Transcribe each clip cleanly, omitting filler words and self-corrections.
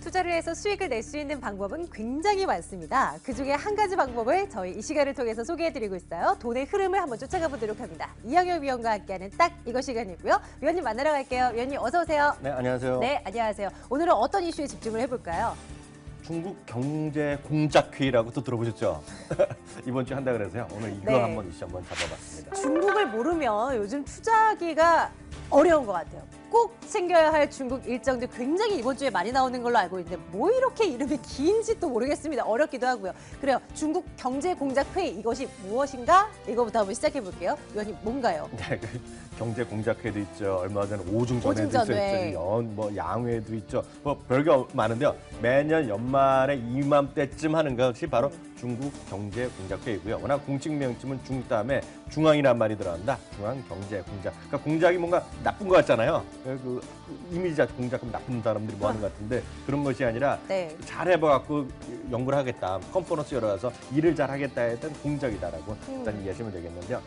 투자를 해서 수익을 낼 수 있는 방법은 굉장히 많습니다. 그중에 한 가지 방법을 저희 이 시간을 통해서 소개해드리고 있어요. 돈의 흐름을 한번 쫓아가 보도록 합니다. 이영혁 위원과 함께하는 딱 이거 시간이고요. 위원님 만나러 갈게요. 위원님 어서 오세요. 네, 안녕하세요. 네, 안녕하세요. 오늘은 어떤 이슈에 집중을 해볼까요? 중국 경제 공작회의라고 또 들어보셨죠? 이번 주 한다 그래서요. 오늘 이거 네. 한번 이슈 한번 잡아봤습니다. 중국을 모르면 요즘 투자하기가 어려운 것 같아요. 꼭 챙겨야 할 중국 일정들 굉장히 이번 주에 많이 나오는 걸로 알고 있는데 뭐 이렇게 이름이 긴지 또 모르겠습니다. 어렵기도 하고요. 그래요. 중국 경제공작회의 이것이 무엇인가? 이거부터 한번 시작해 볼게요. 위원님 뭔가요? 네, 경제 공작회도 있죠. 얼마 전에 오중전회도 오중전회. 있었죠. 뭐 양회도 있죠. 뭐 별게 많은데요. 매년 연말에 이맘때쯤 하는 것이 바로 중국 경제 공작회의고요. 워낙 공식 명칭은 중국 다음에 중앙이란 말이 들어간다. 중앙 경제 공작. 그러니까 공작이 뭔가 나쁜 것 같잖아요. 그 이미지 자체 공작하면 나쁜 사람들이 뭐 하는 것 같은데 그런 것이 아니라 네. 잘 해봐갖고 연구를 하겠다. 컨퍼런스 열어서 일을 잘 하겠다 했던 공작이다라고 일단 이해하시면 되겠는데요.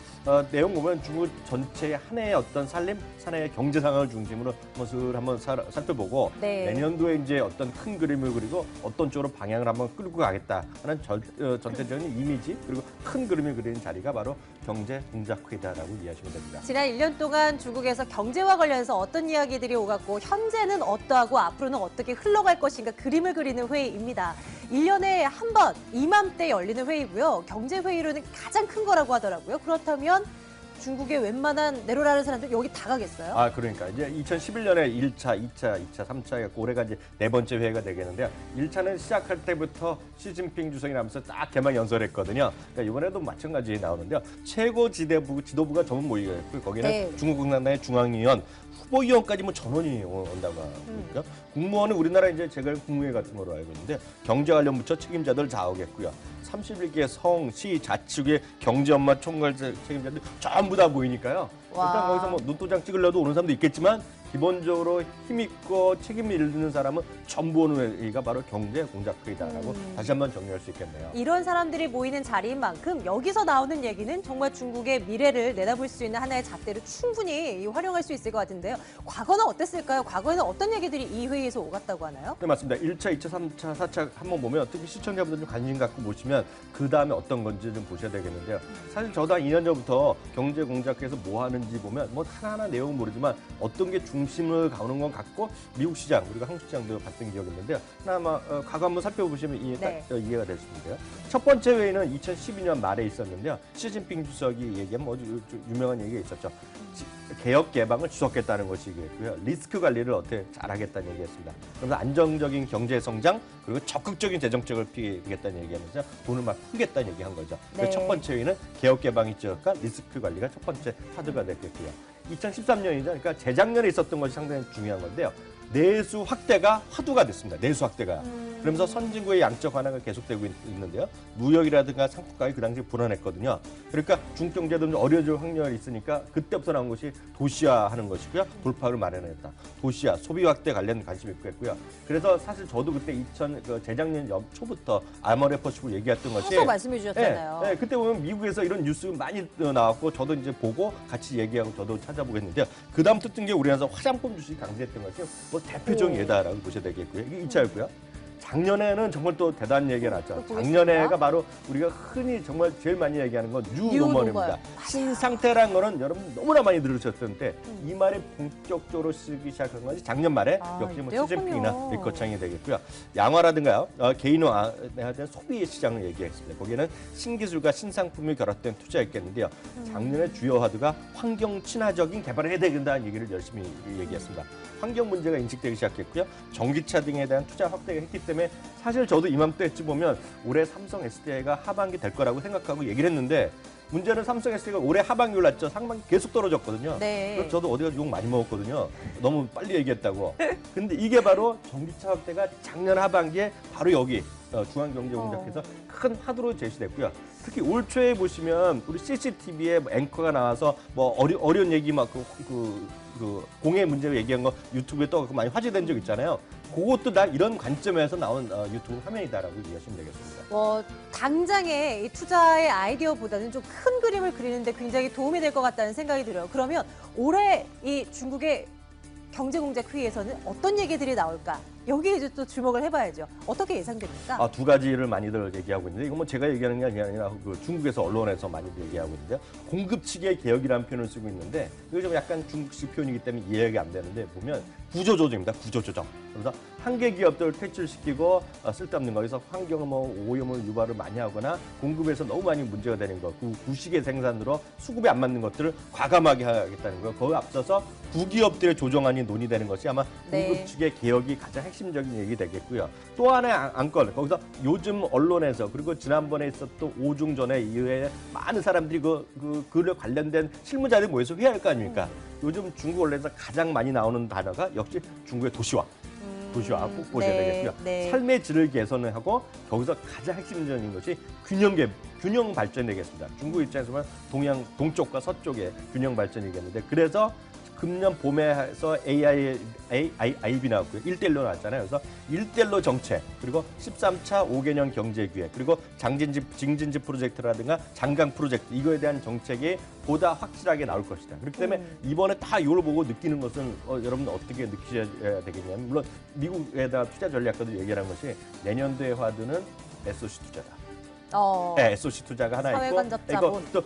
내용 보면 중국 전체의 한 해의 어떤 살림, 한 해의 경제 상황을 중심으로 한번 살펴보고 네. 내년도에 이제 어떤 큰 그림을 그리고 어떤 쪽으로 방향을 한번 끌고 가겠다 하는 전체적인 이미지 그리고 큰 그림을 그리는 자리가 바로 경제 공작회의다라고 이해하시면 됩니다. 지난 1년 동안 중국에서 경제와 관련해서 어떤 이야기들이 오갔고 현재는 어떠하고 앞으로는 어떻게 흘러갈 것인가 그림을 그리는 회의입니다. 1년에 한 번 이맘때 열리는 회의고요. 경제회의로는 가장 큰 거라고 하더라고요. 그렇다면 중국의 웬만한 내로라는 사람들 여기 다 가겠어요? 아, 그러니까 이제 2011년에 1차, 2차, 2차, 3차 해갖고 올해가 이제 네 번째 회의가 되겠는데요. 1차는 시작할 때부터 시진핑 주석이 나면서 딱 개막 연설했거든요. 그러니까 이번에도 마찬가지 나오는데요. 최고 지도부가 전부 모이고 있고요. 거기는 네. 중국 공산당의 중앙위원, 후보위원까지 뭐 전원이 온다고 하고요. 국무원은 우리나라 이제 제가 국무회 같은 거로 알고 있는데 경제 관련 부처 책임자들 다 오겠고요. 31개 성, 시, 자치구의 경제 업무 총괄 책임자들 전부 다 모이니까요. 와. 일단 거기서 뭐 눈도장 찍으려도 오는 사람도 있겠지만 기본적으로 힘있고 책임을 있는 사람은 전부 오는 회의가 바로 경제공작회의다라고 다시 한번 정리할 수 있겠네요. 이런 사람들이 모이는 자리인 만큼 여기서 나오는 얘기는 정말 중국의 미래를 내다볼 수 있는 하나의 잣대로 충분히 활용할 수 있을 것 같은데요. 과거는 어땠을까요? 과거에는 어떤 얘기들이 이 회의에서 오갔다고 하나요? 네, 맞습니다. 1차, 2차, 3차, 4차 한번 보면 특히 시청자분들 좀 관심 갖고 보시면 그 다음에 어떤 건지 좀 보셔야 되겠는데요. 사실 저도 한 2년 전부터 경제공작회에서 뭐 하는지 보면 뭐 하나하나 내용은 모르지만 어떤 게 중심을 가는 것 같고 미국 시장 그리고 한국 시장도 봤던 기억이 있는데요. 하나 과거 한번 살펴보시면 네. 이해가 될 수 있는데요. 첫 번째 회의는 2012년 말에 있었는데요. 시진핑 주석이 얘기한 뭐 유명한 얘기가 있었죠. 개혁 개방을 지속하겠다는 것이겠고요. 리스크 관리를 어떻게 잘하겠다는 얘기였습니다. 그래서 안정적인 경제 성장 그리고 적극적인 재정책을 피하겠다는 얘기하면서 돈을 막 풀겠다는 얘기한 거죠. 네. 첫 번째 회의는 개혁 개방이 지역과 리스크 관리가 첫 번째 화두가 됐겠고요. 2013년이죠. 그러니까 재작년에 있었던 것이 상당히 중요한 건데요. 내수 확대가 화두가 됐습니다. 내수 확대가. 그러면서 선진국의 양적 완화가 계속되고 있는데요. 무역이라든가 상품 가격이 그 당시에 불안했거든요. 그러니까 중국 경제도 좀 어려질 확률이 있으니까 그때부터 나온 것이 도시화하는 것이고요. 돌파를 마련했다. 도시화, 소비 확대 관련 관심이 있고요. 그래서 사실 저도 그때 재작년 초부터 아머레퍼시브 얘기했던 것이 계속 말씀해 주셨잖아요. 네, 그때 보면 미국에서 이런 뉴스 많이 나왔고 저도 이제 보고 같이 얘기하고 저도 찾아보고 했는데요. 그 다음 뜬 게 우리나라에서 화장품 주식이 강세했던 것이 뭐 대표적인 예다라고 보셔야 되겠고요. 이게 2차였고요. 작년에는 정말 또 대단한 얘기가 나왔죠. 작년에가 바로 우리가 흔히 정말 제일 많이 얘기하는 건 뉴노멀입니다. 신상태라는 거는 여러분 너무나 많이 들으셨던데 이 말이 본격적으로 쓰기 시작한 것이 작년 말에 역시 뭐 시진핑이나 리커창이 되겠고요. 양화라든가요. 개인화에 대한 소비 시장을 얘기했습니다. 거기에는 신기술과 신상품이 결합된 투자였겠는데요. 작년에 주요 화두가 환경 친화적인 개발을 해야 된다는 얘기를 열심히 얘기했습니다. 환경 문제가 인식되기 시작했고요. 전기차 등에 대한 투자 확대가 했기 때문에 사실 저도 이맘때쯤 보면 올해 삼성 SDI가 하반기 될 거라고 생각하고 얘기를 했는데 문제는 삼성 SDI가 올해 하반기 올랐죠. 상반기 계속 떨어졌거든요. 네. 그래서 저도 어디 가서 욕 많이 먹었거든요. 너무 빨리 얘기했다고. 근데 이게 바로 전기차 확대가 작년 하반기에 바로 여기 중앙경제공작회에서 큰 화두로 제시됐고요. 특히 올 초에 보시면 우리 CCTV에 앵커가 나와서 뭐 어려운 얘기 막 그 공해 문제 얘기한 거 유튜브에 떠갖고 많이 화제된 적 있잖아요. 그것도 다 이런 관점에서 나온 유튜브 화면이다라고 이해하시면 되겠습니다. 당장의 이 투자의 아이디어보다는 좀 큰 그림을 그리는데 굉장히 도움이 될 것 같다는 생각이 들어요. 그러면 올해 이 중국의 경제공작회의에서는 어떤 얘기들이 나올까? 여기 이제 또 주목을 해봐야죠. 어떻게 예상됩니까? 두 가지를 많이들 얘기하고 있는데 이건 뭐 제가 얘기하는 게 아니라 그 중국에서 언론에서 많이들 얘기하고 있는데요. 공급 측의 개혁이라는 표현을 쓰고 있는데 이거 좀 약간 중국식 표현이기 때문에 이해가 안 되는데 보면 구조조정입니다. 구조조정. 그래서 한계 기업들을 퇴출시키고 쓸데없는 거기서 환경 오염을 유발을 많이 하거나 공급에서 너무 많이 문제가 되는 거, 그 구식의 생산으로 수급에 안 맞는 것들을 과감하게 하겠다는 거예요. 거기에 앞서서 구기업들의 조정안이 논의되는 것이 아마 공급 네. 측의 개혁이 가장 핵심적인 얘기 되겠고요. 또 하나의 안건, 거기서 요즘 언론에서 그리고 지난번에 있었던 오중전에 이후에 많은 사람들이 그에 관련된 실무자들이 모여서 회의할 거 아닙니까? 요즘 중국 언론에서 가장 많이 나오는 단어가 역시 중국의 도시화. 도시화 꼭 보셔야 네, 되겠고요. 네. 삶의 질을 개선을 하고 거기서 가장 핵심적인 것이 균형 발전이 되겠습니다. 중국 입장에서 보면 동쪽과 서쪽의 균형 발전이겠는데 그래서 금년 봄에 해서 AIB 나왔고요. 1대1로 나왔잖아요. 그래서 1대1로 정책, 그리고 13차 5개년 경제기획, 그리고 징진지 프로젝트라든가 장강 프로젝트, 이거에 대한 정책이 보다 확실하게 나올 것이다. 그렇기 때문에 이번에 다 이걸 보고 느끼는 것은 여러분 어떻게 느끼셔야 되겠냐면, 물론 미국에다 투자 전략가도 얘기하는 것이 내년도에 화두는 SOC 투자다. 네, SOC 투자가 하나 있고, 사회간접자본. 또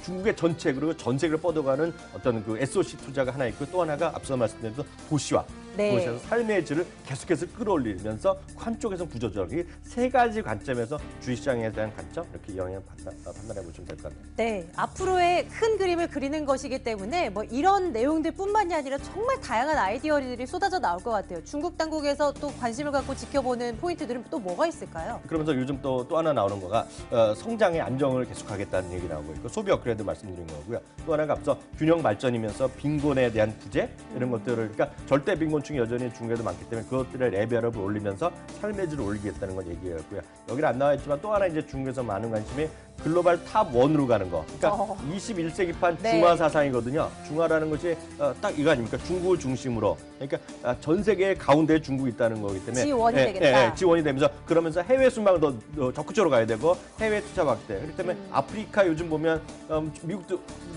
중국의 전체 그리고 전 세계를 뻗어가는 어떤 그 SOC 투자가 하나 있고, 또 하나가 앞서 말씀드린 도시화. 네. 도시에서 삶의 질을 계속해서 끌어올리면서 한쪽에서는 구조적, 이 세 가지 관점에서 주식시장에 대한 관점 이렇게 영향을 판단해 보시면 될 것 같네요. 네, 앞으로의 큰 그림을 그리는 것이기 때문에 뭐 이런 내용들뿐만이 아니라 정말 다양한 아이디어들이 쏟아져 나올 것 같아요. 중국 당국에서 또 관심을 갖고 지켜보는 포인트들은 또 뭐가 있을까요? 그러면서 요즘 또 하나 나오는 거가 성장의 안정을 계속하겠다는 얘기 나오고 있고, 소비 업그레이드 말씀드린 거고요. 또 하나가 앞서 균형 발전이면서 빈곤에 대한 부재 이런 것들을, 그러니까 절대 빈곤층이 여전히 중국에도 많기 때문에 그것들의 레벨업을 올리면서 삶의 질을 올리겠다는 건 얘기였고요. 여기는 안 나와 있지만 또 하나 이제 중국에서 많은 관심이 글로벌 탑 1으로 가는 거. 그러니까 21세기판 네. 중화 사상이거든요. 중화라는 것이 딱 이거 아닙니까? 중국을 중심으로. 그러니까 전 세계의 가운데에 중국이 있다는 거기 때문에 지원이 되겠다. 지원이 되면서 그러면서 해외 순방을 더 적극적으로 가야 되고 해외 투자 확대. 그렇기 때문에 아프리카 요즘 보면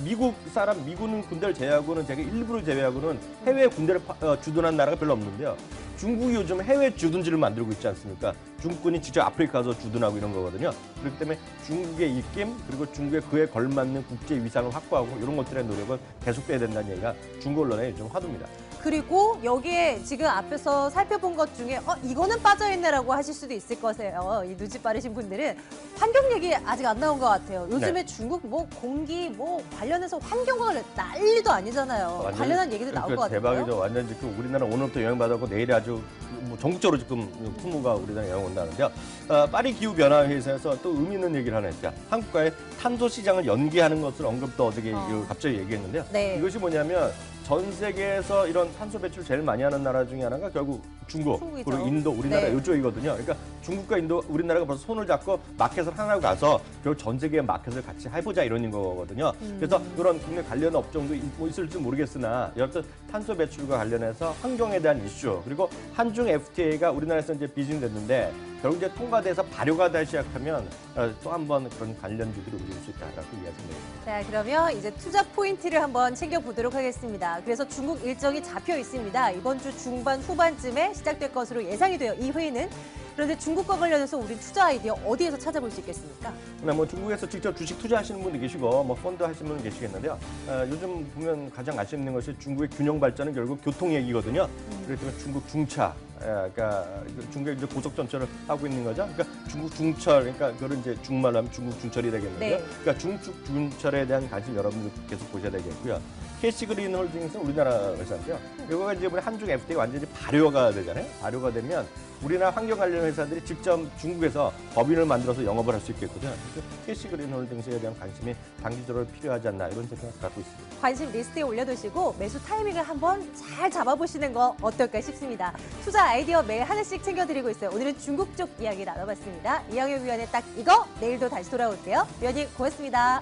미군 군대를 제외하고는 되게 일부를 제외하고는 해외 군대를 주둔한 나라가 별로 없는데요. 중국이 요즘 해외 주둔지를 만들고 있지 않습니까? 중국군이 직접 아프리카 가서 주둔하고 이런 거거든요. 그렇기 때문에 중국의 입김, 그리고 중국의 그에 걸맞는 국제 위상을 확보하고 이런 것들의 노력은 계속돼야 된다는 얘기가 중국 언론의 요즘 화두입니다. 그리고 여기에 지금 앞에서 살펴본 것 중에 이거는 빠져있네라고 하실 수도 있을 거세요. 이 눈치 빠르신 분들은 환경 얘기 아직 안 나온 것 같아요. 요즘에 중국 공기 관련해서 환경과 난리도 아니잖아요. 관련한 얘기도 나올 것 같아요. 대박이죠. 완전 지금 우리나라 오늘부터 영향받았고 내일이 아주 전국적으로 지금 풍무가 우리나라에 영향 온다는데요. 파리 기후변화회의에서 또 의미 있는 얘기를 하나 했죠. 한국과의 탄소 시장을 연계하는 것을 언급도 어저께 갑자기 얘기했는데요. 네. 이것이 뭐냐면 전 세계에서 이런 탄소 배출 제일 많이 하는 나라 중에 하나가 결국 중국, 중국이죠. 그리고 인도, 우리나라 네. 이쪽이거든요. 그러니까 중국과 인도, 우리나라가 벌써 손을 잡고 마켓을 하나 가서 결국 전 세계의 마켓을 같이 해보자 이런 거거든요. 그래서 그런 국내 관련 업종도 있을지 모르겠으나 여하튼 탄소 배출과 관련해서 환경에 대한 이슈, 그리고 한중 FTA가 우리나라에서 이제 비준됐는데 결국 이제 통과돼서 발효가 되기 시작하면 또 한 번 그런 관련주들이 움직일 수 있다라고 이해하시면 됩니다. 자, 그러면 이제 투자 포인트를 한번 챙겨보도록 하겠습니다. 그래서 중국 일정이 잡혀 있습니다. 이번 주 중반 후반쯤에 시작될 것으로 예상이 돼요. 이 회의는. 그런데 중국과 관련해서 우리 투자 아이디어 어디에서 찾아볼 수 있겠습니까? 뭐 중국에서 직접 주식 투자하시는 분도 계시고 뭐 펀드 하시는 분 계시겠는데요. 요즘 보면 가장 아쉬운 것이 중국의 균형 발전은 결국 교통 얘기거든요. 그렇기 때문에 중국 중차, 그러니까 중국의 이제 고속 전철을 하고 있는 거죠. 그러니까 중국 중철, 그러니까 그걸 이제 중국말로 하면 중국 중철이 되겠는데요. 네. 그러니까 중축 중철에 대한 관심 여러분들 계속 보셔야 되겠고요. 캐시그린 홀딩스는 우리나라 회사인데요. 이거가 이제 우리 한중 FTA 완전히 발효가 되잖아요. 발효가 되면 우리나라 환경 관련 회사들이 직접 중국에서 법인을 만들어서 영업을 할 수 있겠거든요. 그래서 캐시그린 홀딩스에 대한 관심이 단기적으로 필요하지 않나 이런 생각을 갖고 있습니다. 관심 리스트에 올려두시고 매수 타이밍을 한번 잘 잡아보시는 거 어떨까 싶습니다. 투자 아이디어 매일 하나씩 챙겨드리고 있어요. 오늘은 중국 쪽 이야기 나눠봤습니다. 이영애 위원의 딱 이거 내일도 다시 돌아올게요. 위원님 고맙습니다.